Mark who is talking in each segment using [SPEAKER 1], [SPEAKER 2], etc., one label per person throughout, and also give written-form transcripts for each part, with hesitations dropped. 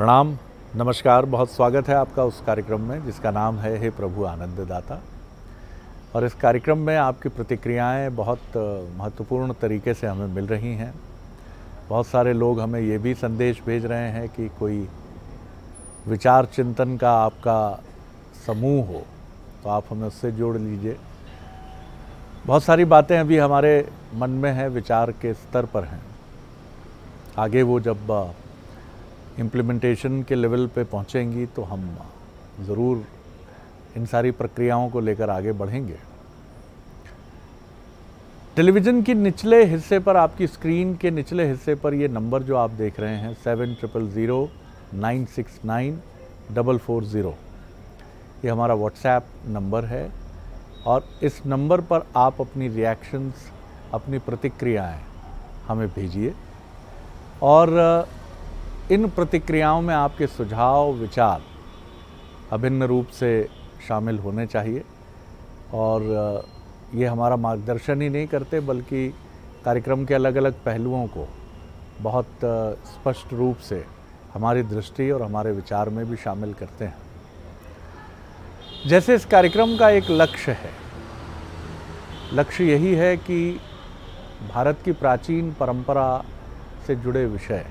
[SPEAKER 1] प्रणाम, नमस्कार। बहुत स्वागत है आपका उस कार्यक्रम में जिसका नाम है हे प्रभु आनंददाता। और इस कार्यक्रम में आपकी प्रतिक्रियाएं बहुत महत्वपूर्ण तरीके से हमें मिल रही हैं। बहुत सारे लोग हमें ये भी संदेश भेज रहे हैं कि कोई विचार चिंतन का आपका समूह हो तो आप हमें उससे जोड़ लीजिए। बहुत सारी बातें अभी हमारे मन में हैं, विचार के स्तर पर हैं। आगे वो जब इम्प्लीमेंटेशन के लेवल पे पहुंचेंगी तो हम ज़रूर इन सारी प्रक्रियाओं को लेकर आगे बढ़ेंगे। टेलीविज़न के निचले हिस्से पर, आपकी स्क्रीन के निचले हिस्से पर ये नंबर जो आप देख रहे हैं 7000969440, ये हमारा व्हाट्सएप नंबर है। और इस नंबर पर आप अपनी रिएक्शंस, अपनी प्रतिक्रियाएं हमें भेजिए। और इन प्रतिक्रियाओं में आपके सुझाव, विचार अभिन्न रूप से शामिल होने चाहिए। और ये हमारा मार्गदर्शन ही नहीं करते बल्कि कार्यक्रम के अलग अलग पहलुओं को बहुत स्पष्ट रूप से हमारी दृष्टि और हमारे विचार में भी शामिल करते हैं। जैसे इस कार्यक्रम का एक लक्ष्य है, लक्ष्य यही है कि भारत की प्राचीन परंपरा से जुड़े विषय,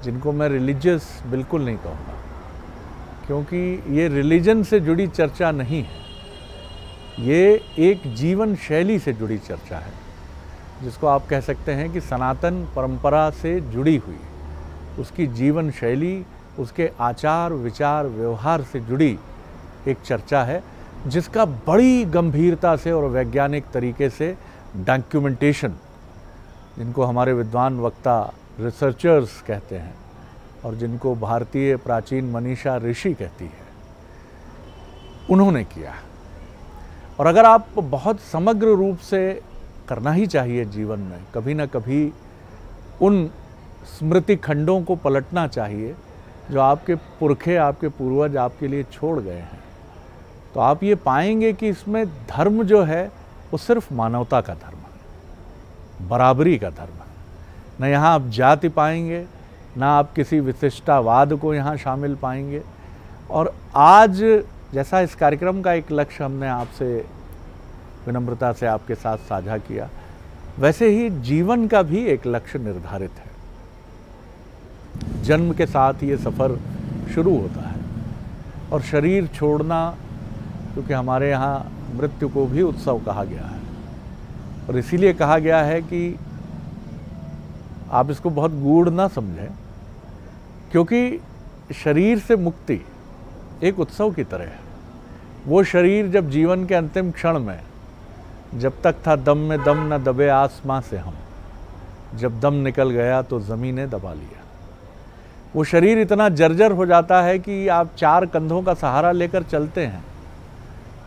[SPEAKER 1] जिनको मैं रिलीजियस बिल्कुल नहीं कहूँगा, क्योंकि ये रिलीजन से जुड़ी चर्चा नहीं है, ये एक जीवन शैली से जुड़ी चर्चा है, जिसको आप कह सकते हैं कि सनातन परंपरा से जुड़ी हुई उसकी जीवन शैली, उसके आचार विचार व्यवहार से जुड़ी एक चर्चा है, जिसका बड़ी गंभीरता से और वैज्ञानिक तरीके से डॉक्यूमेंटेशन, जिनको हमारे विद्वान वक्ता रिसर्चर्स कहते हैं और जिनको भारतीय प्राचीन मनीषा ऋषि कहती है, उन्होंने किया। और अगर आप बहुत समग्र रूप से करना ही चाहिए जीवन में, कभी ना कभी उन स्मृति खंडों को पलटना चाहिए जो आपके पुरखे, आपके पूर्वज आपके लिए छोड़ गए हैं, तो आप ये पाएंगे कि इसमें धर्म जो है वो सिर्फ मानवता का धर्म है, बराबरी का धर्म है। न यहाँ आप जाति पाएंगे, ना आप किसी विशिष्टावाद को यहाँ शामिल पाएंगे। और आज जैसा इस कार्यक्रम का एक लक्ष्य हमने आपसे विनम्रता से आपके साथ साझा किया, वैसे ही जीवन का भी एक लक्ष्य निर्धारित है। जन्म के साथ ये सफ़र शुरू होता है और शरीर छोड़ना, क्योंकि हमारे यहाँ मृत्यु को भी उत्सव कहा गया है। और इसीलिए कहा गया है कि आप इसको बहुत गूढ़ ना समझें, क्योंकि शरीर से मुक्ति एक उत्सव की तरह है। वो शरीर जब जीवन के अंतिम क्षण में, जब तक था दम में दम न दबे आसमां से हम, जब दम निकल गया तो ज़मीन ने दबा लिया। वो शरीर इतना जर्जर हो जाता है कि आप 4 कंधों का सहारा लेकर चलते हैं,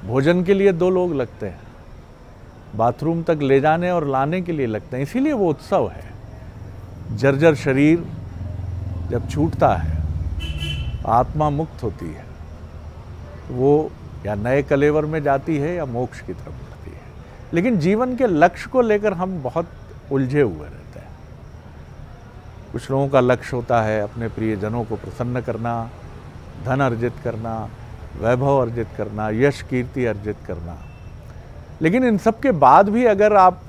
[SPEAKER 1] भोजन के लिए 2 लोग लगते हैं, बाथरूम तक ले जाने और लाने के लिए लगते हैं। इसीलिए वो उत्सव है। जर्जर शरीर जब छूटता है, आत्मा मुक्त होती है, वो या नए कलेवर में जाती है या मोक्ष की तरफ बढ़ती है। लेकिन जीवन के लक्ष्य को लेकर हम बहुत उलझे हुए रहते हैं। कुछ लोगों का लक्ष्य होता है अपने प्रियजनों को प्रसन्न करना, धन अर्जित करना, वैभव अर्जित करना, यश कीर्ति अर्जित करना। लेकिन इन सब के बाद भी अगर आप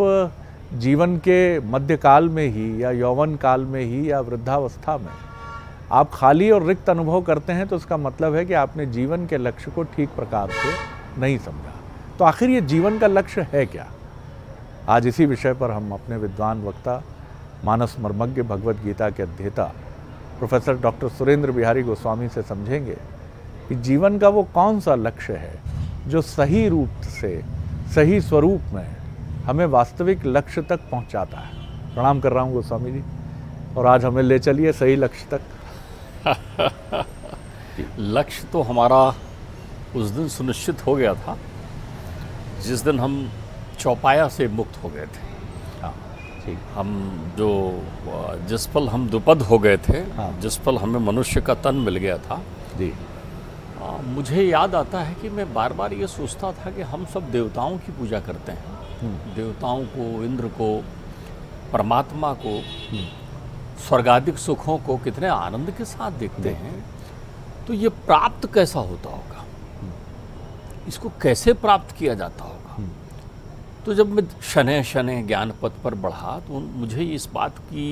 [SPEAKER 1] जीवन के मध्यकाल में ही या यौवन काल में ही या वृद्धावस्था में आप खाली और रिक्त अनुभव करते हैं, तो इसका मतलब है कि आपने जीवन के लक्ष्य को ठीक प्रकार से नहीं समझा। तो आखिर ये जीवन का लक्ष्य है क्या? आज इसी विषय पर हम अपने विद्वान वक्ता, मानस मर्मज्ञ, भगवद गीता के अध्येता प्रोफेसर डॉक्टर सुरेंद्र बिहारी गोस्वामी से समझेंगे कि जीवन का वो कौन सा लक्ष्य है जो सही रूप से, सही स्वरूप में हमें वास्तविक लक्ष्य तक पहुंचाता है। प्रणाम कर रहा हूं गोस्वामी जी, और आज हमें ले चलिए सही लक्ष्य तक।
[SPEAKER 2] लक्ष्य तो हमारा उस दिन सुनिश्चित हो गया था जिस दिन हम चौपाया से मुक्त हो गए थे।
[SPEAKER 1] हाँ, ठीक।
[SPEAKER 2] हम जो जिस पल हम दुपद हो गए थे,
[SPEAKER 1] हाँ,
[SPEAKER 2] जिस पल हमें मनुष्य का तन मिल गया था
[SPEAKER 1] जी,
[SPEAKER 2] मुझे याद आता है कि मैं बार बार ये सोचता था कि हम सब देवताओं की पूजा करते हैं, देवताओं को, इंद्र को, परमात्मा को, स्वर्गाधिक सुखों को कितने आनंद के साथ देखते हैं, तो ये प्राप्त कैसा होता होगा, इसको कैसे प्राप्त किया जाता होगा। तो जब मैं शनै शनै ज्ञान पथ पर बढ़ा तो मुझे इस बात की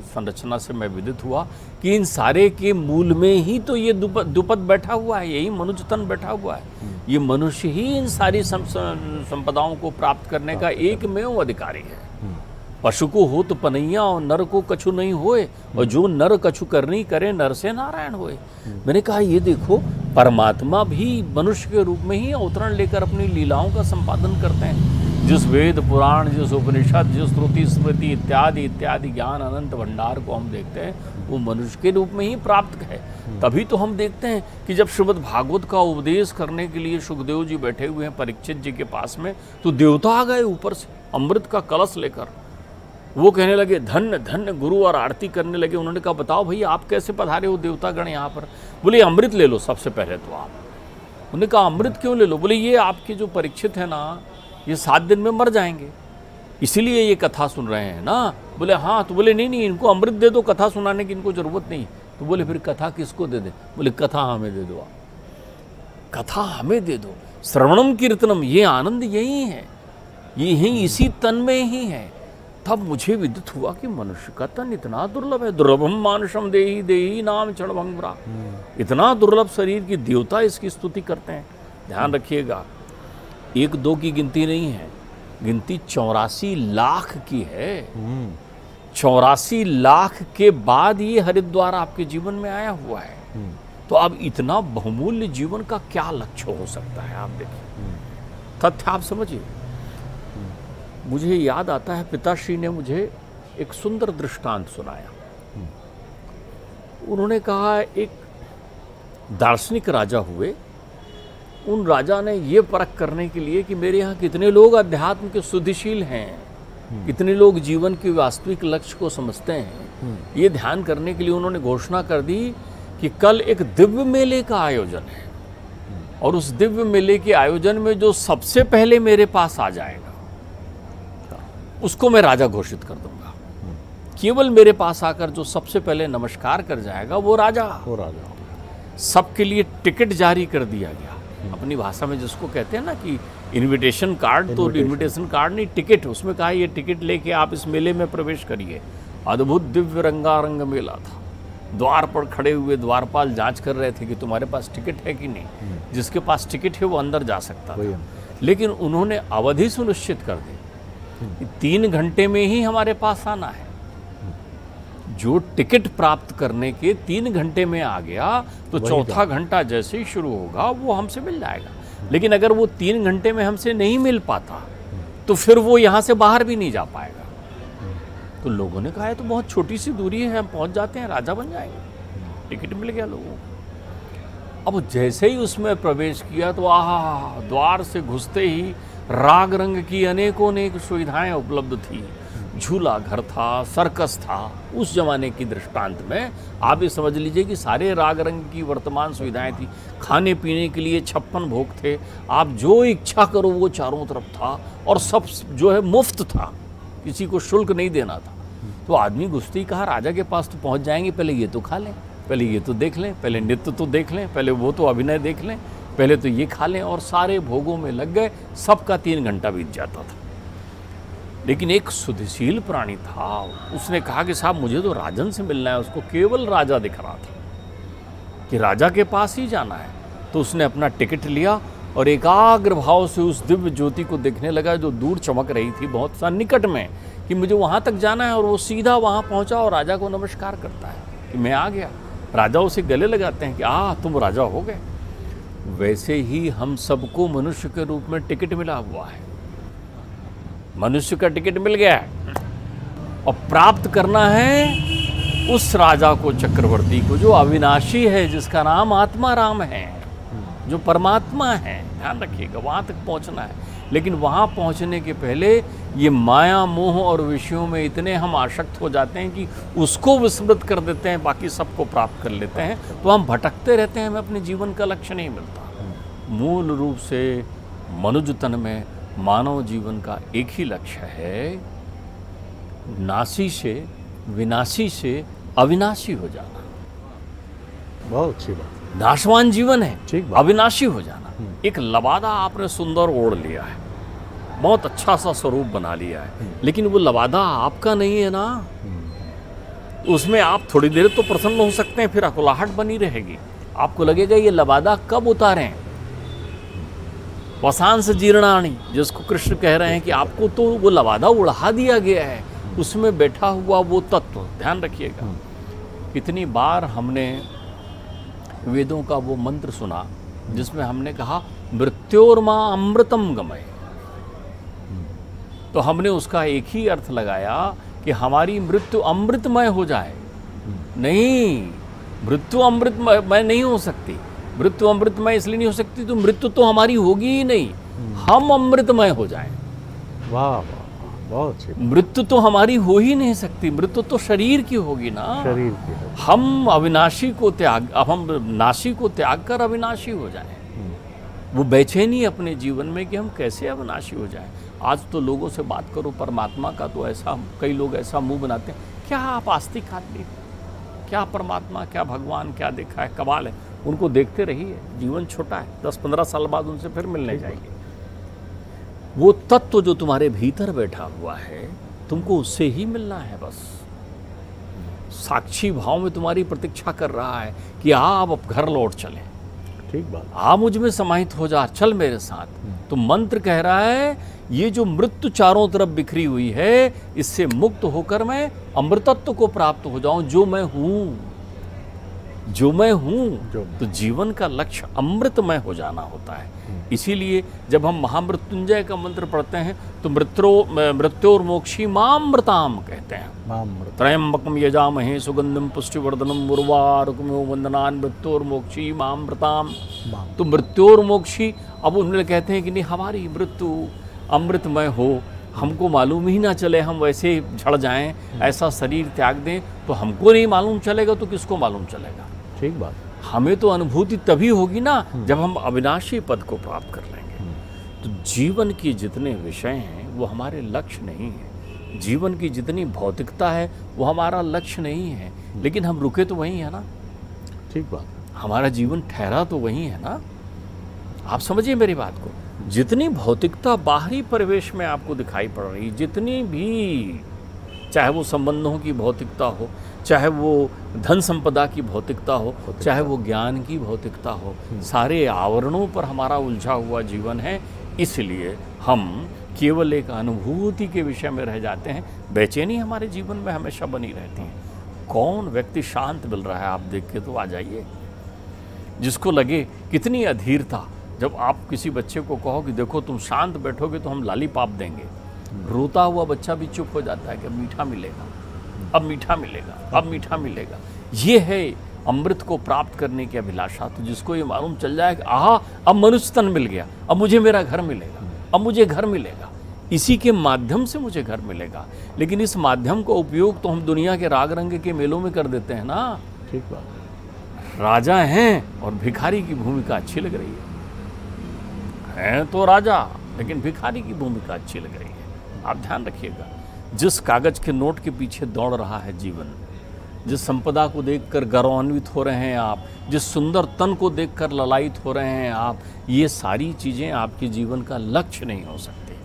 [SPEAKER 2] संरचना से मैं विदित हुआ कि इन सारे के मूल में ही तो ये दुपद बैठा हुआ है, यही मनुष्य तन बैठा हुआ है। ये मनुष्य ही इन सारी संपदाओं को प्राप्त करने का एकमेव अधिकारी है। पशु को हो तो पनैया और नर को कछु नहीं होए, और जो नर कछु करनी करे नर से नारायण होए। मैंने कहा ये देखो, परमात्मा भी मनुष्य के रूप में ही अवतरण लेकर अपनी लीलाओं का संपादन करते हैं। जिस वेद पुराण, जिस उपनिषद, जिस श्रुति स्मृति इत्यादि इत्यादि ज्ञान अनंत भंडार को हम देखते हैं, वो मनुष्य के रूप में ही प्राप्त है। तभी तो हम देखते हैं कि जब श्रीमद् भागवत का उपदेश करने के लिए सुखदेव जी बैठे हुए हैं परीक्षित जी के पास में, तो देवता आ गए ऊपर से अमृत का कलश लेकर। वो कहने लगे धन्य धन्य गुरु, और आरती करने लगे। उन्होंने कहा बताओ भैया आप कैसे पधारे हो देवतागण यहाँ पर। बोले अमृत ले लो सबसे पहले तो आप। उन्होंने कहा अमृत क्यों ले लो। बोले ये आपके जो परीक्षित है ना, ये 7 दिन में मर जाएंगे, इसीलिए ये कथा सुन रहे हैं ना। बोले हाँ। तो बोले नहीं नहीं, इनको अमृत दे दो, कथा सुनाने की इनको जरूरत नहीं। तो बोले फिर कथा किसको दे दे। बोले कथा हमें दे दो आप, कथा हमें दे दो। श्रवणम कीर्तनम, ये आनंद यही है, यही इसी तन में ही है। तब मुझे विदित हुआ कि मनुष्य का तन इतना दुर्लभ है। दुर्लभम मानुषम देही देही नाम क्षणभंगुरा। इतना दुर्लभ शरीर की देवता इसकी स्तुति करते हैं। ध्यान रखिएगा, 1-2 की गिनती नहीं है, गिनती 84 लाख की है। 84 लाख के बाद ये हरिद्वार आपके जीवन में आया हुआ है। तो अब इतना बहुमूल्य जीवन का क्या लक्ष्य हो सकता है, आप देखिए। तथ्य आप समझिए। मुझे याद आता है, पिताश्री ने मुझे एक सुंदर दृष्टांत सुनाया। उन्होंने कहा एक दार्शनिक राजा हुए, उन राजा ने ये परख करने के लिए कि मेरे यहाँ कितने लोग अध्यात्म के शुद्धिशील हैं, कितने लोग जीवन के वास्तविक लक्ष्य को समझते हैं, ये ध्यान करने के लिए उन्होंने घोषणा कर दी कि कल एक दिव्य मेले का आयोजन है, और उस दिव्य मेले के आयोजन में जो सबसे पहले मेरे पास आ जाएगा उसको मैं राजा घोषित कर दूंगा। केवल मेरे पास आकर जो सबसे पहले नमस्कार कर जाएगा वो राजा। सबके लिए टिकट जारी कर दिया गया। अपनी भाषा में जिसको कहते हैं ना कि इनविटेशन कार्ड, तो इनविटेशन कार्ड नहीं, टिकट। उसमें कहा ये टिकट लेके आप इस मेले में प्रवेश करिए। अद्भुत दिव्य रंगारंग मेला था। द्वार पर खड़े हुए द्वारपाल जांच कर रहे थे कि तुम्हारे पास टिकट है कि नहीं। जिसके पास टिकट है वो अंदर जा सकता था। लेकिन उन्होंने अवधि सुनिश्चित कर दी, 3 घंटे में ही हमारे पास आना है। जो टिकट प्राप्त करने के 3 घंटे में आ गया तो चौथा घंटा जैसे ही शुरू होगा वो हमसे मिल जाएगा। लेकिन अगर वो 3 घंटे में हमसे नहीं मिल पाता तो फिर वो यहाँ से बाहर भी नहीं जा पाएगा। तो लोगों ने कहा है तो बहुत छोटी सी दूरी है, हम पहुँच जाते हैं, राजा बन जाएंगे। टिकट मिल गया लोगों को। अब जैसे ही उसमें प्रवेश किया तो आहा, द्वार से घुसते ही राग रंग की अनेकों अनेक सुविधाएं उपलब्ध थी। झूला घर था, सर्कस था। उस जमाने की दृष्टांत में आप ये समझ लीजिए कि सारे राग रंग की वर्तमान सुविधाएं थी। खाने पीने के लिए 56 भोग थे। आप जो इच्छा करो वो चारों तरफ था, और सब जो है मुफ्त था, किसी को शुल्क नहीं देना था। तो आदमी घुसते कहा राजा के पास तो पहुंच जाएंगे, पहले ये तो खा लें, पहले ये तो देख लें, पहले नृत्य तो देख लें, पहले वो तो अभिनय देख लें, पहले तो ये खा लें। और सारे भोगों में लग गए। सबका 3 घंटा बीत जाता था। लेकिन एक शुद्धिशील प्राणी था, उसने कहा कि साहब मुझे तो राजन से मिलना है। उसको केवल राजा दिख रहा था कि राजा के पास ही जाना है। तो उसने अपना टिकट लिया और एकाग्र भाव से उस दिव्य ज्योति को देखने लगा जो दूर चमक रही थी बहुत सा निकट में, कि मुझे वहाँ तक जाना है। और वो सीधा वहाँ पहुँचा और राजा को नमस्कार करता है कि मैं आ गया। राजा उसे गले लगाते हैं कि तुम राजा हो गए। वैसे ही हम सबको मनुष्य के रूप में टिकट मिला हुआ है। मनुष्य का टिकट मिल गया है और प्राप्त करना है उस राजा को, चक्रवर्ती को, जो अविनाशी है, जिसका नाम आत्मा राम है, जो परमात्मा है। ध्यान रखिएगा, वहाँ तक पहुँचना है। लेकिन वहाँ पहुँचने के पहले ये माया मोह और विषयों में इतने हम आसक्त हो जाते हैं कि उसको विस्मृत कर देते हैं, बाकी सबको प्राप्त कर लेते हैं। तो हम भटकते रहते हैं, हमें अपने जीवन का लक्ष्य नहीं मिलता। मूल रूप से मनुष्य तन में मानव जीवन का एक ही लक्ष्य है, नासी से विनाशी से अविनाशी हो जाना।
[SPEAKER 1] बहुत अच्छी बात।
[SPEAKER 2] नाशवान जीवन है,
[SPEAKER 1] ठीक बात।
[SPEAKER 2] अविनाशी हो जाना। एक लबादा आपने सुंदर ओढ़ लिया है, बहुत अच्छा सा स्वरूप बना लिया है, लेकिन वो लबादा आपका नहीं है ना। उसमें आप थोड़ी देर तो प्रसन्न हो सकते हैं, फिर अकुलाहट बनी रहेगी। आपको लगेगा ये लबादा कब उतारें। वसांस जीर्णाणी, जिसको कृष्ण कह रहे हैं कि आपको तो वो लबादा उड़ा दिया गया है, उसमें बैठा हुआ वो तत्व, ध्यान रखिएगा। कितनी बार हमने वेदों का वो मंत्र सुना जिसमें हमने कहा मृत्योर्मा अमृतम गमय, तो हमने उसका एक ही अर्थ लगाया कि हमारी मृत्यु अमृतमय हो जाए। नहीं, मृत्यु अमृतमय नहीं हो सकती। मृत्यु अमृतमय इसलिए नहीं हो सकती तो मृत्यु तो हमारी होगी ही नहीं, हम अमृतमय हो जाएं।
[SPEAKER 1] वाह वाह, बहुत अच्छी।
[SPEAKER 2] मृत्यु तो हमारी हो ही नहीं सकती, मृत्यु तो शरीर की होगी ना,
[SPEAKER 1] शरीर की।
[SPEAKER 2] हम अविनाशी को त्याग, अब हम नाशी को त्याग कर अविनाशी हो जाएं। वो बेचैनी अपने जीवन में कि हम कैसे अविनाशी हो जाएं। आज तो लोगों से बात करो परमात्मा का तो ऐसा, कई लोग ऐसा मुंह बनाते हैं, क्या आप आस्तिक आदमी, क्या परमात्मा, क्या भगवान, क्या देखा है, कमाल है। उनको देखते रहिए, जीवन छोटा है, 10-15 साल बाद उनसे फिर मिलने जाएंगे। वो तत्व जो तुम्हारे भीतर बैठा हुआ है, तुमको उससे ही मिलना है बस। साक्षी भाव में तुम्हारी प्रतीक्षा कर रहा है कि आप अब घर लौट चलें,
[SPEAKER 1] ठीक बात।
[SPEAKER 2] आप मुझ में समाहित हो जा, चल मेरे साथ। तो मंत्र कह रहा है ये जो मृत्यु चारों तरफ बिखरी हुई है, इससे मुक्त होकर मैं अमृतत्व को प्राप्त हो जाऊं, जो मैं हूं, जो मैं हूं। तो जीवन का लक्ष्य अमृतमय हो जाना होता है। इसीलिए जब हम महामृत्युंजय का मंत्र पढ़ते हैं तो मृत्योर्मोक्षी मामृताम कहते हैं। त्रयंबकम यजामहे सुगंधम पुष्टिवर्धनम उर्वारुकमिव वंदनान मृत्योर्मोक्षी मामृताम। तो मृत्योर्मोक्षी, अब उन्होंने कहते हैं कि नहीं, हमारी मृत्यु अमृतमय हो, हमको मालूम ही ना चले, हम वैसे झड़ जाएं, ऐसा शरीर त्याग दें, तो हमको नहीं मालूम चलेगा तो किसको मालूम चलेगा।
[SPEAKER 1] ठीक बात।
[SPEAKER 2] हमें तो अनुभूति तभी होगी ना जब हम अविनाशी पद को प्राप्त कर लेंगे। तो जीवन के जितने विषय हैं वो हमारे लक्ष्य नहीं है, जीवन की जितनी भौतिकता है वो हमारा लक्ष्य नहीं है, लेकिन हम रुके तो वहीं है ना।
[SPEAKER 1] ठीक बात।
[SPEAKER 2] हमारा जीवन ठहरा तो वहीं है ना। आप समझिए मेरी बात को, जितनी भौतिकता बाहरी परिवेश में आपको दिखाई पड़ रही, जितनी भी, चाहे वो संबंधों की भौतिकता हो, चाहे वो धन संपदा की भौतिकता हो, चाहे वो ज्ञान की भौतिकता हो, सारे आवरणों पर हमारा उलझा हुआ जीवन है। इसलिए हम केवल एक अनुभूति के विषय में रह जाते हैं, बेचैनी हमारे जीवन में हमेशा बनी रहती है। कौन व्यक्ति शांत मिल रहा है आप देख के तो आ जाइए। जिसको लगे कितनी अधीरता, जब आप किसी बच्चे को कहो कि देखो तुम शांत बैठोगे तो हम लॉलीपॉप देंगे, रोता हुआ बच्चा भी चुप हो जाता है कि अब मीठा मिलेगा, अब मीठा मिलेगा, अब मीठा मिलेगा। ये है अमृत को प्राप्त करने की अभिलाषा। तो जिसको ये मालूम चल जाए कि आहा अब मनुष्य तन मिल गया, अब मुझे मेरा घर मिलेगा, अब मुझे घर मिलेगा, इसी के माध्यम से मुझे घर मिलेगा। लेकिन इस माध्यम का उपयोग तो हम दुनिया के राग रंग के मेलों में कर देते हैं ना।
[SPEAKER 1] ठीक बात।
[SPEAKER 2] राजा हैं और भिखारी की भूमिका अच्छी लग रही है तो राजा, लेकिन भिखारी की भूमिका अच्छी लग रही है। आप ध्यान रखिएगा, जिस कागज के नोट के पीछे दौड़ रहा है जीवन, जिस संपदा को देखकर गौरवान्वित हो रहे हैं आप, जिस सुंदर तन को देखकर ललायित हो रहे हैं आप, ये सारी चीज़ें आपके जीवन का लक्ष्य नहीं हो सकती।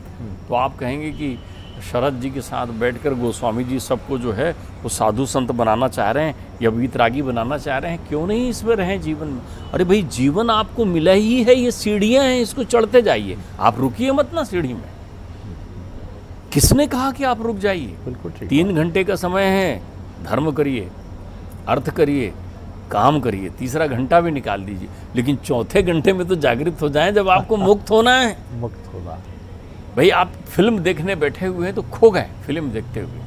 [SPEAKER 2] तो आप कहेंगे कि शरद जी के साथ बैठकर गोस्वामी जी सबको जो है वो साधु संत बनाना चाह रहे हैं या वीतरागी बनाना चाह रहे हैं, क्यों नहीं इसमें रहें जीवन में। अरे भाई जीवन आपको मिला ही है, ये सीढ़ियाँ हैं, इसको चढ़ते जाइए, आप रुकिए मत ना सीढ़ी में। किसने कहा कि आप रुक जाइए?
[SPEAKER 1] बिल्कुल ठीक।
[SPEAKER 2] 3 घंटे का समय है, धर्म करिए, अर्थ करिए, काम करिए, तीसरा घंटा भी निकाल दीजिए, लेकिन चौथे घंटे में तो जागृत हो जाएं जब आपको मुक्त होना है।
[SPEAKER 1] मुक्त होना।
[SPEAKER 2] भाई आप फिल्म देखने बैठे हुए हैं तो खो गए फिल्म देखते हुए।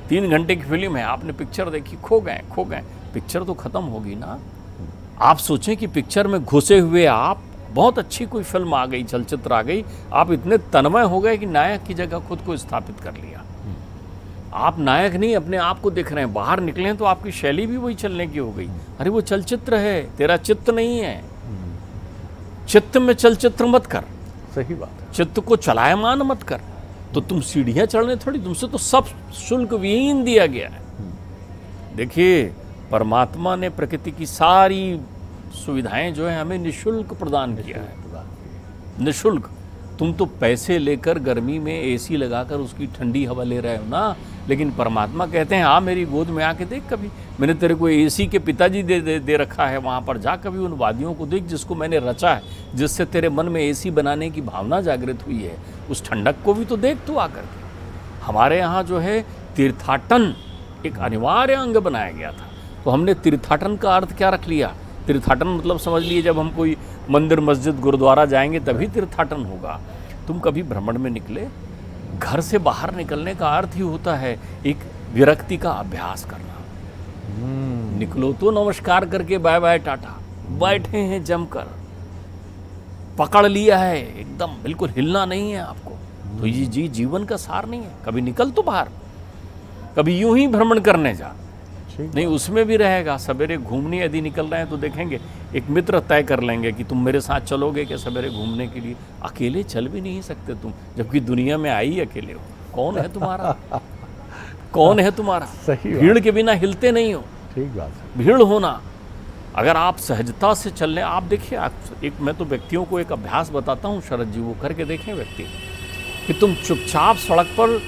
[SPEAKER 2] 3 घंटे की फिल्म है, आपने पिक्चर देखी, खो गए, पिक्चर तो खत्म होगी ना। आप सोचें कि पिक्चर में घुसे हुए आप, बहुत अच्छी कोई फिल्म आ गई, चलचित्र आ गई, आप इतने तन्मय हो गए कि नायक की जगह खुद को स्थापित कर लिया। आप नायक नहीं अपने आप को देख रहे हैं, बाहर निकले हैं तो आपकी शैली भी वही चलने की हो गई। अरे वो चलचित्र है, तेरा चित्त नहीं है। चित्त में चलचित्र मत कर,
[SPEAKER 1] सही बात है।
[SPEAKER 2] चित्त को चलायमान मत कर। तो तुम सीढ़ियां चढ़ने थोड़ी, तुमसे तो सब शुल्क विहीन दिया गया है। देखिए, परमात्मा ने प्रकृति की सारी सुविधाएं जो है हमें निशुल्क प्रदान किया है, निशुल्क। तुम तो पैसे लेकर गर्मी में एसी लगाकर उसकी ठंडी हवा ले रहे हो ना, लेकिन परमात्मा कहते हैं हाँ मेरी गोद में आके देख, कभी मैंने तेरे को एसी के पिताजी दे रखा है, वहाँ पर जा कभी उन वादियों को देख जिसको मैंने रचा है, जिससे तेरे मन में एसी बनाने की भावना जागृत हुई है, उस ठंडक को भी तो देख तू आकर के। हमारे यहाँ जो है तीर्थाटन एक अनिवार्य अंग बनाया गया था, तो हमने तीर्थाटन का अर्थ क्या रख लिया? तीर्थाटन मतलब समझ लिए जब हम कोई मंदिर मस्जिद गुरुद्वारा जाएंगे तभी तीर्थाटन होगा। तुम कभी भ्रमण में निकले? घर से बाहर निकलने का अर्थ ही होता है एक विरक्ति का अभ्यास करना। निकलो तो नमस्कार करके बाय बाय टाटा, बैठे हैं जमकर, पकड़ लिया है एकदम, बिल्कुल हिलना नहीं है आपको, तो ये जीवन का सार नहीं है। कभी निकल तो बाहर, कभी यूं ही भ्रमण करने जा, नहीं उसमें भी रहेगा। सवेरे घूमने यदि निकल रहे हैं तो देखेंगे एक मित्र तय कर लेंगे कि तुम मेरे साथ चलोगे क्या सवेरे घूमने के लिए। अकेले चल भी नहीं सकते तुम, जबकि दुनिया में आई अकेले हो। कौन है तुम्हारा? कौन है तुम्हारा?
[SPEAKER 1] सही
[SPEAKER 2] भीड़ के बिना हिलते नहीं हो।
[SPEAKER 1] ठीक बात है।
[SPEAKER 2] भीड़ होना, अगर आप सहजता से चलने, आप देखिए, एक मैं तो व्यक्तियों को एक अभ्यास बताता हूँ शरद जी, वो करके देखें व्यक्ति, कि तुम चुपचाप सड़क पर,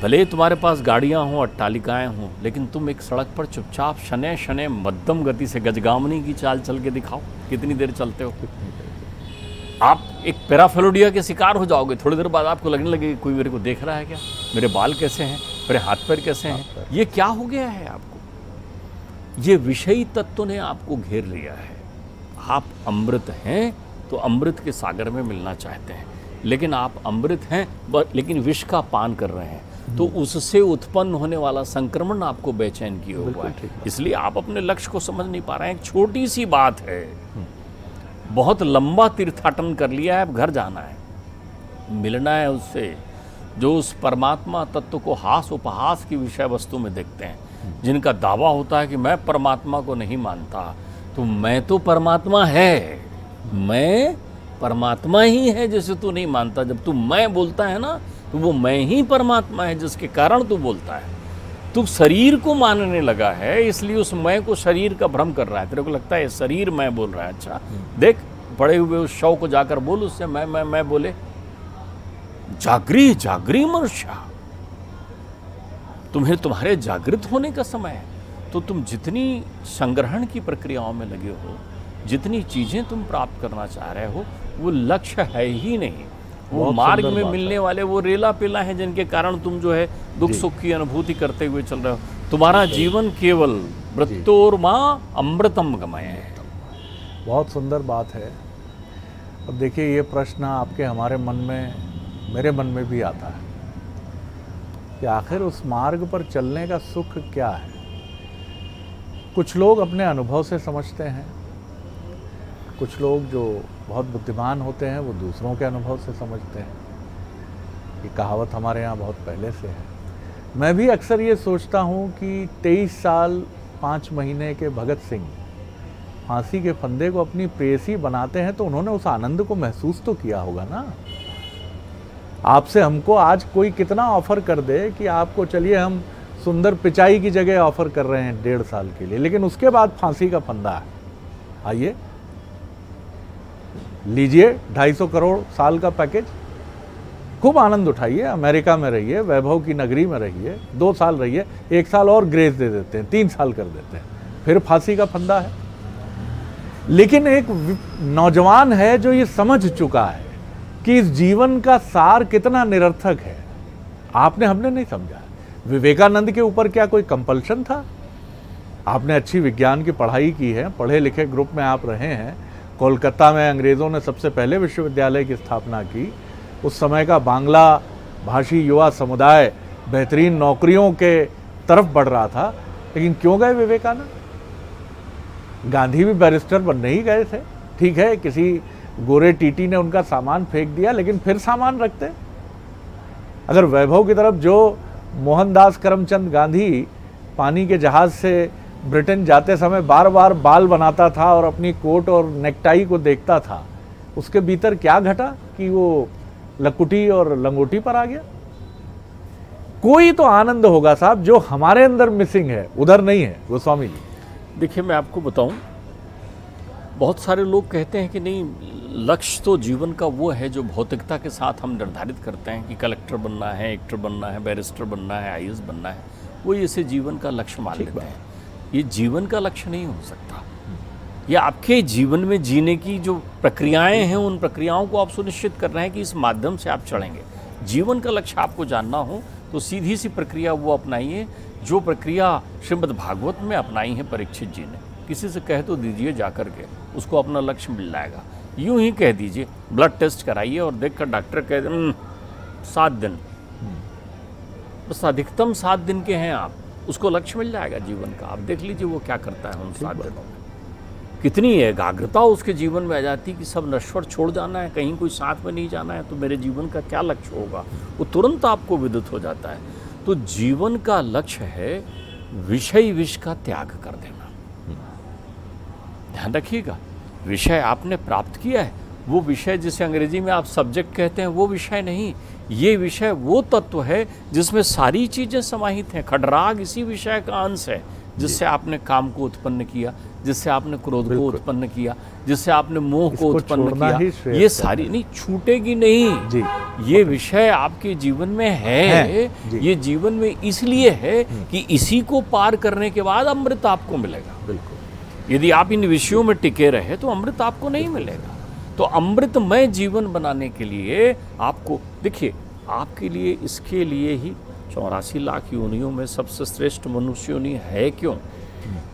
[SPEAKER 2] भले तुम्हारे पास गाड़ियां हों, अट्टालिकाएं हों, लेकिन तुम एक सड़क पर चुपचाप शने शने मध्यम गति से गजगामनी की चाल चल के दिखाओ, कितनी देर चलते हो। आप एक पैराफेलोडिया के शिकार हो जाओगे, थोड़ी देर बाद आपको लगने लगेगा कोई मेरे को देख रहा है क्या, मेरे बाल कैसे हैं, मेरे हाथ पैर कैसे हैं, ये क्या हो गया है आपको। ये विषयी तत्व ने आपको घेर लिया है। आप अमृत हैं तो अमृत के सागर में मिलना चाहते हैं, लेकिन आप अमृत हैं लेकिन विष का पान कर रहे हैं, तो उससे उत्पन्न होने वाला संक्रमण आपको बेचैन किया हुआ है। इसलिए आप अपने लक्ष्य को समझ नहीं पा रहे हैं। एक छोटी सी बात है, बहुत लंबा तीर्थाटन कर लिया है, अब घर जाना है, मिलना है उससे जो उस परमात्मा तत्व को हास उपहास की विषय वस्तु में देखते हैं, जिनका दावा होता है कि मैं परमात्मा को नहीं मानता। तो मैं तो परमात्मा है, मैं परमात्मा ही है जिसे तू नहीं मानता। जब तू मैं बोलता है ना, तो वो मैं ही परमात्मा है जिसके कारण तू बोलता है। तू शरीर को मानने लगा है, इसलिए उस मैं को शरीर का भ्रम कर रहा है। तेरे को लगता है शरीर मैं बोल रहा है। अच्छा देख, पड़े हुए उस शव को जाकर बोल उससे मैं बोले, जागरी मनुष्य, तुम्हें तुम्हारे जागृत होने का समय है। तो तुम जितनी संग्रहण की प्रक्रियाओं में लगे हो, जितनी चीजें तुम प्राप्त करना चाह रहे हो, वो लक्ष्य है ही नहीं। वो मार्ग में मिलने वाले वो रेला पेला है जिनके कारण तुम जो है दुख सुख की अनुभूति करते हुए चल रहे हो। तुम्हारा जीवन केवल मृत्योर्मा अमृतम गमय है।
[SPEAKER 1] बहुत सुंदर बात है। अब देखिए, ये प्रश्न आपके हमारे मन में, मेरे मन में भी आता है कि आखिर उस मार्ग पर चलने का सुख क्या है। कुछ लोग अपने अनुभव से समझते हैं, कुछ लोग जो बहुत बुद्धिमान होते हैं वो दूसरों के अनुभव से समझते हैं। ये कहावत हमारे यहाँ बहुत पहले से है। मैं भी अक्सर ये सोचता हूँ कि 23 साल 5 महीने के भगत सिंह फांसी के फंदे को अपनी प्रेयसी बनाते हैं, तो उन्होंने उस आनंद को महसूस तो किया होगा ना। आपसे हमको आज कोई कितना ऑफर कर दे कि आपको चलिए हम सुंदर पिचाई की जगह ऑफर कर रहे हैं 1.5 साल के लिए, लेकिन उसके बाद फांसी का फंदा है, आइए लीजिए 250 करोड़ साल का पैकेज, खूब आनंद उठाइए, अमेरिका में रहिए, वैभव की नगरी में रहिए, 2 साल रहिए, 1 साल और ग्रेस दे देते हैं, 3 साल कर देते हैं, फिर फांसी का फंदा है। लेकिन एक नौजवान है जो ये समझ चुका है कि इस जीवन का सार कितना निरर्थक है। आपने, हमने नहीं समझा। विवेकानंद के ऊपर क्या कोई कंपल्शन था? आपने अच्छी विज्ञान की पढ़ाई की है, पढ़े लिखे ग्रुप में आप रहे हैं। कोलकाता में अंग्रेज़ों ने सबसे पहले विश्वविद्यालय की स्थापना की। उस समय का बांग्ला भाषी युवा समुदाय बेहतरीन नौकरियों के तरफ बढ़ रहा था, लेकिन क्यों गए विवेकानंद? गांधी भी बैरिस्टर बनने ही गए थे। ठीक है, किसी गोरे टीटी ने उनका सामान फेंक दिया, लेकिन फिर सामान रखते। अगर वैभव की तरफ जो मोहनदास करमचंद गांधी पानी के जहाज से ब्रिटेन जाते समय बार बार बाल बनाता था और अपनी कोट और नेकटाई को देखता था, उसके भीतर क्या घटा कि वो लकुटी और लंगोटी पर आ गया? कोई तो आनंद होगा साहब जो हमारे अंदर मिसिंग है, उधर नहीं है गोस्वामी जी।
[SPEAKER 2] देखिए मैं आपको बताऊं, बहुत सारे लोग कहते हैं कि नहीं, लक्ष्य तो जीवन का वो है जो भौतिकता के साथ हम निर्धारित करते हैं कि कलेक्टर बनना है, एक्टर बनना है, बैरिस्टर बनना है, आईएएस बनना है, वो इसे जीवन का लक्ष्य मान लेते हैं। ये जीवन का लक्ष्य नहीं हो सकता। ये आपके जीवन में जीने की जो प्रक्रियाएं हैं, उन प्रक्रियाओं को आप सुनिश्चित कर रहे हैं कि इस माध्यम से आप चढ़ेंगे। जीवन का लक्ष्य आपको जानना हो तो सीधी सी प्रक्रिया वो अपनाइए जो प्रक्रिया श्रीमद् भागवत में अपनाई है परीक्षित जी ने। किसी से कह तो दीजिए जाकर के, उसको अपना लक्ष्य मिल जाएगा। यूं ही कह दीजिए ब्लड टेस्ट कराइए और देखकर डॉक्टर कह दे 7 दिन, बस अधिकतम 7 दिन के हैं आप, उसको लक्ष्य मिल जाएगा जीवन का। आप देख लीजिए वो क्या करता है उन 7 दिनों में। कितनी एकाग्रता उसके जीवन में आ जाती कि सब नश्वर छोड़ जाना है, कहीं कोई साथ में नहीं जाना है, तो मेरे जीवन का क्या लक्ष्य होगा, वो तुरंत आपको विदित हो जाता है। तो जीवन का लक्ष्य है विषय विष का त्याग कर देना। ध्यान रखिएगा, विषय आपने प्राप्त किया है, वो विषय जिसे अंग्रेजी में आप सब्जेक्ट कहते हैं, वो विषय नहीं। ये विषय वो तत्व है जिसमें सारी चीजें समाहित हैं। खडराग इसी विषय का अंश है, जिससे आपने काम को उत्पन्न किया, जिससे आपने क्रोध को उत्पन्न किया, जिससे आपने मोह को उत्पन्न किया। ये सारी नहीं छूटेगी नहीं जी। ये विषय आपके जीवन में है। ये जीवन में इसलिए है कि इसी को पार करने के बाद अमृत आपको मिलेगा। बिल्कुल, यदि आप इन विषयों में टिके रहे तो अमृत आपको नहीं मिलेगा। तो अमृतमय जीवन बनाने के लिए आपको, देखिए, आपके लिए इसके लिए ही 84 लाख योनियों में सबसे श्रेष्ठ मनुष्य योनि है। क्यों?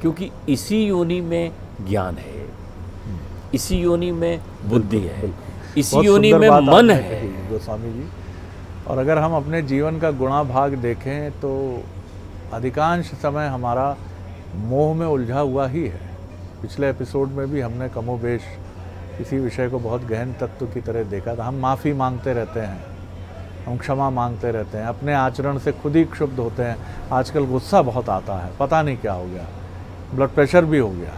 [SPEAKER 2] क्योंकि इसी योनि में ज्ञान है, इसी योनि में बुद्धि है, इसी योनि में मन है
[SPEAKER 1] गोस्वामी जी। और अगर हम अपने जीवन का गुणा भाग देखें तो अधिकांश समय हमारा मोह में उलझा हुआ ही है। पिछले एपिसोड में भी हमने कमोबेश इसी विषय को बहुत गहन तत्व की तरह देखा था। हम माफ़ी मांगते रहते हैं, हम क्षमा मांगते रहते हैं, अपने आचरण से खुद ही क्षुब्ध होते हैं। आजकल गुस्सा बहुत आता है, पता नहीं क्या हो गया, ब्लड प्रेशर भी हो गया।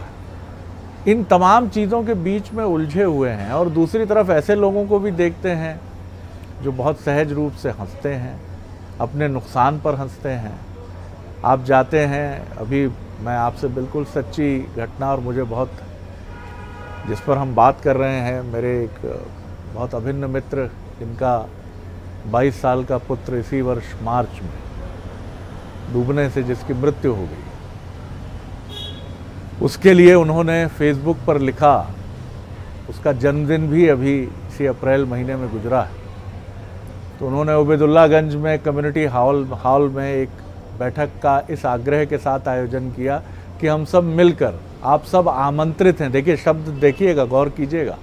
[SPEAKER 1] इन तमाम चीज़ों के बीच में उलझे हुए हैं। और दूसरी तरफ ऐसे लोगों को भी देखते हैं जो बहुत सहज रूप से हंसते हैं, अपने नुकसान पर हंसते हैं। आप जाते हैं, अभी मैं आपसे बिल्कुल सच्ची घटना, और मुझे बहुत, जिस पर हम बात कर रहे हैं, मेरे एक बहुत अभिन्न मित्र जिनका 22 साल का पुत्र इसी वर्ष मार्च में डूबने से जिसकी मृत्यु हो गई, उसके लिए उन्होंने फेसबुक पर लिखा, उसका जन्मदिन भी अभी इसी अप्रैल महीने में गुजरा है। तो उन्होंने उबैदुल्लागंज में कम्युनिटी हॉल में एक बैठक का इस आग्रह के साथ आयोजन किया कि हम सब मिलकर, आप सब आमंत्रित हैं। देखिए शब्द देखिएगा, गौर कीजिएगा,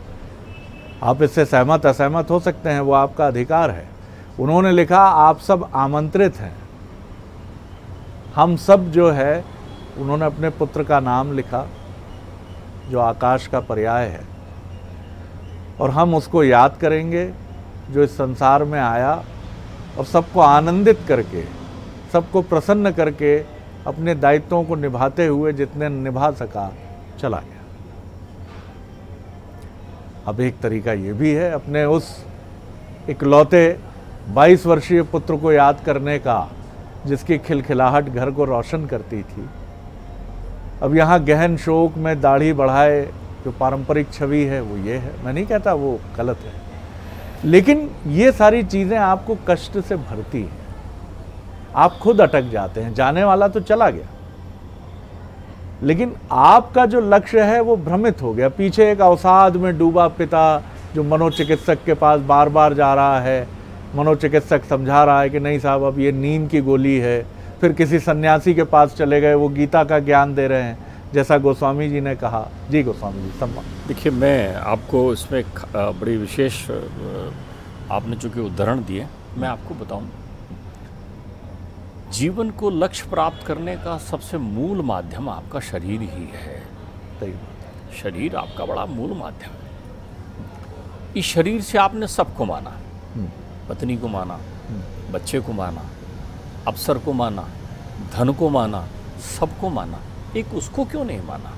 [SPEAKER 1] आप इससे सहमत असहमत हो सकते हैं, वो आपका अधिकार है। उन्होंने लिखा आप सब आमंत्रित हैं। हम सब जो है, उन्होंने अपने पुत्र का नाम लिखा जो आकाश का पर्याय है, और हम उसको याद करेंगे जो इस संसार में आया और सबको आनंदित करके, सबको प्रसन्न करके, अपने दायित्वों को निभाते हुए जितने निभा सका चला गया। अब एक तरीका ये भी है अपने उस इकलौते 22 वर्षीय पुत्र को याद करने का जिसकी खिलखिलाहट घर को रोशन करती थी। अब यहाँ गहन शोक में दाढ़ी बढ़ाए जो पारंपरिक छवि है वो ये है। मैं नहीं कहता वो गलत है, लेकिन ये सारी चीज़ें आपको कष्ट से भरती हैं, आप खुद अटक जाते हैं। जाने वाला तो चला गया, लेकिन आपका जो लक्ष्य है वो भ्रमित हो गया। पीछे एक अवसाद में डूबा पिता जो मनोचिकित्सक के पास बार बार जा रहा है, मनोचिकित्सक समझा रहा है कि नहीं साहब अब ये नींद की गोली है। फिर किसी सन्यासी के पास चले गए, वो गीता का ज्ञान दे रहे हैं जैसा गोस्वामी जी ने कहा। जी गोस्वामी जी, सम्मान।
[SPEAKER 2] देखिए, मैं आपको इसमें बड़ी विशेष, आपने चूँकि उदाहरण दिए, मैं आपको बताऊं, जीवन को लक्ष्य प्राप्त करने का सबसे मूल माध्यम आपका शरीर ही है।
[SPEAKER 1] सही बात।
[SPEAKER 2] शरीर आपका बड़ा मूल माध्यम है। इस शरीर से आपने सबको माना, पत्नी को माना, बच्चे को माना, अफसर को माना, धन को माना, सबको माना, एक उसको क्यों नहीं माना?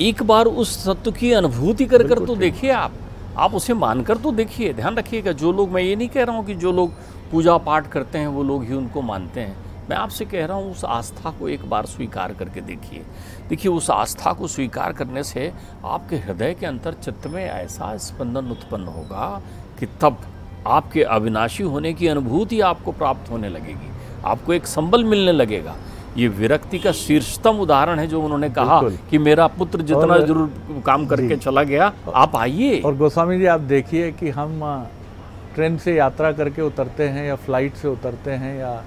[SPEAKER 2] एक बार उस तत्व की अनुभूति कर कर तो देखिए, आप उसे मानकर तो देखिए। ध्यान रखिएगा, जो लोग, मैं ये नहीं कह रहा हूँ कि जो लोग पूजा पाठ करते हैं वो लोग ही उनको मानते हैं। मैं आपसे कह रहा हूँ उस आस्था को एक बार स्वीकार करके देखिए। देखिए उस आस्था को स्वीकार करने से आपके हृदय के अंतर चित्त में ऐसा स्पंदन उत्पन्न होगा कि तब आपके अविनाशी होने की अनुभूति आपको प्राप्त होने लगेगी, आपको एक संबल मिलने लगेगा। ये विरक्ति का शीर्षतम उदाहरण है जो उन्होंने कहा कि मेरा पुत्र जितना जरूर काम करके चला गया, आप आइए।
[SPEAKER 1] और गोस्वामी जी आप देखिए कि हम ट्रेन से यात्रा करके उतरते हैं या फ्लाइट से उतरते हैं या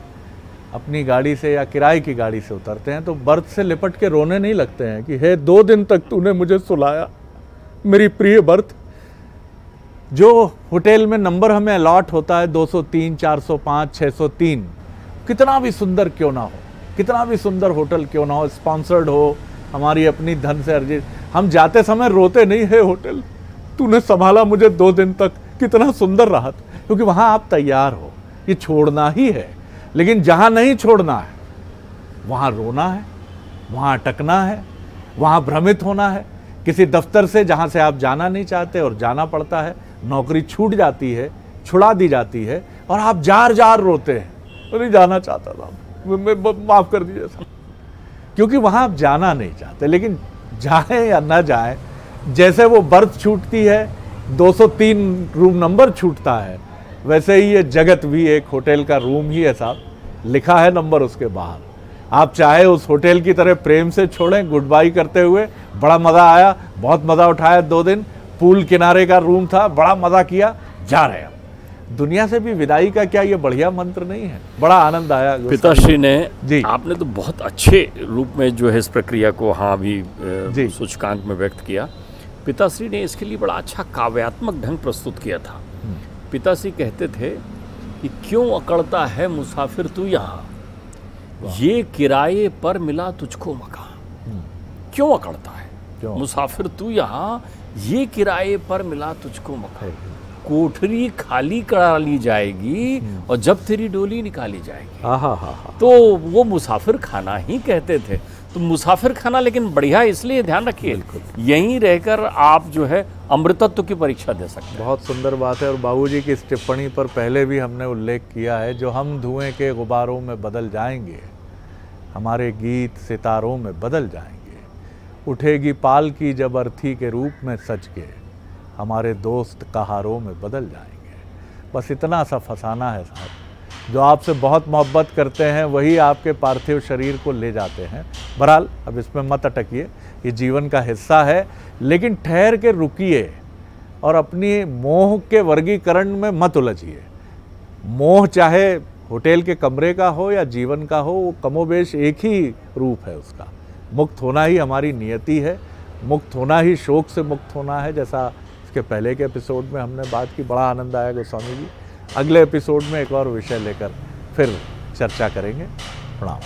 [SPEAKER 1] अपनी गाड़ी से या किराए की गाड़ी से उतरते हैं तो बर्थ से लिपट के रोने नहीं लगते हैं कि हे 2 दिन तक तूने मुझे सुलाया मेरी प्रिय बर्थ। जो होटल में नंबर हमें अलॉट होता है 203, 405, 603, कितना भी सुंदर क्यों ना हो, कितना भी सुंदर होटल क्यों ना हो, स्पॉन्सर्ड हो, हमारी अपनी धन से अर्जित, हम जाते समय रोते नहीं है होटल तूने संभाला मुझे 2 दिन तक, कितना सुंदर रहा। क्योंकि वहाँ आप तैयार हो, ये छोड़ना ही है। लेकिन जहाँ नहीं छोड़ना है वहाँ रोना है, वहाँ अटकना है, वहाँ भ्रमित होना है। किसी दफ्तर से जहाँ से आप जाना नहीं चाहते और जाना पड़ता है, नौकरी छूट जाती है, छुड़ा दी जाती है और आप जार जार रोते हैं, नहीं जाना चाहता था, माफ़ कर दीजिए साहब। क्योंकि वहाँ आप जाना नहीं चाहते। लेकिन जाएं या ना जाएं, जैसे वो बर्थ छूटती है, 203 रूम नंबर छूटता है, वैसे ही ये जगत भी एक होटल का रूम ही है साहब, लिखा है नंबर उसके बाहर। आप चाहे उस होटल की तरह प्रेम से छोड़ें, गुड बाई करते हुए, बड़ा मज़ा आया, बहुत मज़ा उठाया, 2 दिन पूल किनारे का रूम था, बड़ा मज़ा किया, जा रहे हैं। दुनिया से भी विदाई का क्या ये बढ़िया मंत्र नहीं है? बड़ा आनंद आया
[SPEAKER 2] पिताश्री ने जी, आपने तो बहुत अच्छे रूप में जो है इस प्रक्रिया को हाँ भी सूचकांक में व्यक्त किया। पिताश्री ने इसके लिए बड़ा अच्छा काव्यात्मक ढंग प्रस्तुत किया था। पिताश्री कहते थे कि क्यों अकड़ता है मुसाफिर तू यहाँ, ये किराए पर मिला तुझको मकान। क्यों अकड़ता है मुसाफिर तू यहाँ, ये किराए पर मिला तुझको मकान। कोठरी खाली करा ली जाएगी और जब तेरी डोली निकाली जाएगी। तो वो मुसाफिर खाना ही कहते थे। तो मुसाफिर खाना लेकिन बढ़िया, इसलिए ध्यान रखिए यहीं रहकर आप जो है अमृतत्व की परीक्षा दे सकते हैं।
[SPEAKER 1] बहुत सुंदर बात है। और बाबूजी की इस टिप्पणी पर पहले भी हमने उल्लेख किया है, जो हम धुएं के गुबारों में बदल जाएंगे, हमारे गीत सितारों में बदल जाएंगे। उठेगी पाल की जब अर्थी के रूप में सच के, हमारे दोस्त कहारों में बदल जाएंगे। बस इतना सा फसाना है साहब। जो आपसे बहुत मोहब्बत करते हैं वही आपके पार्थिव शरीर को ले जाते हैं। बहरहाल अब इसमें मत अटकिए, ये जीवन का हिस्सा है। लेकिन ठहर के रुकिए और अपनी मोह के वर्गीकरण में मत उलझिए। मोह चाहे होटल के कमरे का हो या जीवन का हो, वो कमोबेश एक ही रूप है उसका। मुक्त होना ही हमारी नियति है, मुक्त होना ही शोक से मुक्त होना है। जैसा इसके पहले के एपिसोड में हमने बात की, बड़ा आनंद आया गोस्वामी जी। अगले एपिसोड में एक और विषय लेकर फिर चर्चा करेंगे। प्रणाम।